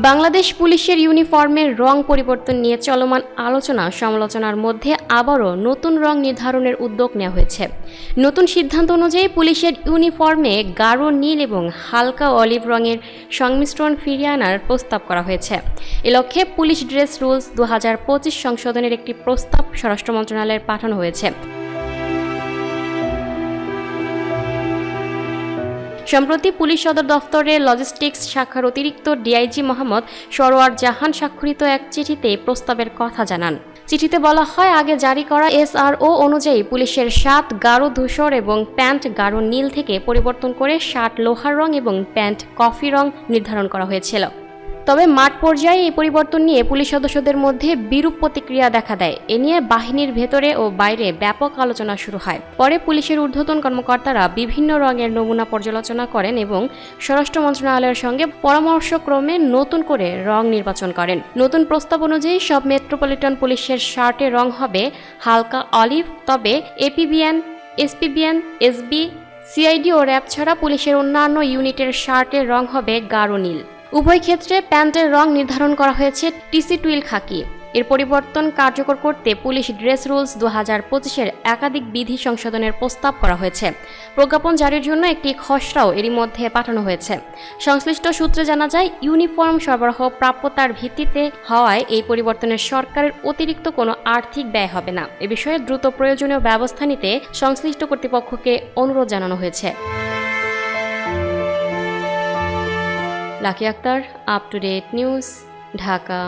বাংলাদেশ পুলিশের ইউনিফর্মের রং পরিবর্তন নিয়ে চলমান আলোচনা সমালোচনার মধ্যে আবারও নতুন রং নির্ধারণের উদ্যোগ নেওয়া হয়েছে। নতুন সিদ্ধান্ত অনুযায়ী পুলিশের ইউনিফর্মে গাঢ় নীল এবং হালকা অলিভ রঙের সংমিশ্রণ ফিরিয়ে আনার প্রস্তাব করা হয়েছে। এ লক্ষ্যে পুলিশ ড্রেস রুলস 2025 সংশোধনের একটি প্রস্তাব স্বরাষ্ট্র মন্ত্রণালয়ে পাঠানো হয়েছে। সম্প্রতি পুলিশ সদর দফতরের লজিস্টিক্স শাখার অতিরিক্ত ডিআইজি মোহাম্মদ সরোয়ার জাহান স্বাক্ষরিত এক চিঠিতে প্রস্তাবের কথা জানান। চিঠিতে বলা হয়, আগে জারি করা এসআরও অনুযায়ী পুলিশের শার্ট গাঢ় ধূসর এবং প্যান্ট গাঢ় নীল থেকে পরিবর্তন করে শার্ট লোহার রং এবং প্যান্ট কফি রং নির্ধারণ করা হয়েছিল। তবে মাঠ পর্যায়ে এই পরিবর্তন নিয়ে পুলিশ সদস্যদের মধ্যে বিরূপ প্রতিক্রিয়া দেখা দেয়। এ নিয়ে বাহিনীর ভেতরে ও বাইরে ব্যাপক আলোচনা শুরু হয়। পরে পুলিশের ঊর্ধ্বতন কর্মকর্তারা বিভিন্ন রঙের নমুনা পর্যালোচনা করেন এবং স্বরাষ্ট্র মন্ত্রণালয়ের সঙ্গে পরামর্শক্রমে নতুন করে রং নির্বাচন করেন। নতুন প্রস্তাব অনুযায়ী সব মেট্রোপলিটন পুলিশের শার্টের রং হবে হালকা অলিভ, তবে এপিবিএন, এসপিবিএন, এসবি, সিআইডি ও র্যাব ছাড়া পুলিশের অন্যান্য ইউনিটের শার্টের রং হবে গাঢ় নীল। উভয় ক্ষেত্রে প্যান্টের রং নির্ধারণ করা হয়েছে টিসি টুইল খাকি। এর পরিবর্তন কার্যকর করতে পুলিশ ড্রেস রুলস 2025-এর একাধিক বিধি সংশোধনের প্রস্তাব করা হয়েছে। প্রজ্ঞাপন জারির জন্য একটি খসড়াও এরই মধ্যে পাঠানো হয়েছে। সংশ্লিষ্ট সূত্রে জানা যায়, ইউনিফর্ম সরবরাহ প্রাপ্যতার ভিত্তিতে হওয়ায় এই পরিবর্তনের সরকারের অতিরিক্ত কোনো আর্থিক ব্যয় হবে না। এ বিষয়ে দ্রুত প্রয়োজনীয় ব্যবস্থা নিতে সংশ্লিষ্ট কর্তৃপক্ষকে অনুরোধ জানানো হয়েছে। Lucky Akter, up to date news, Dhaka.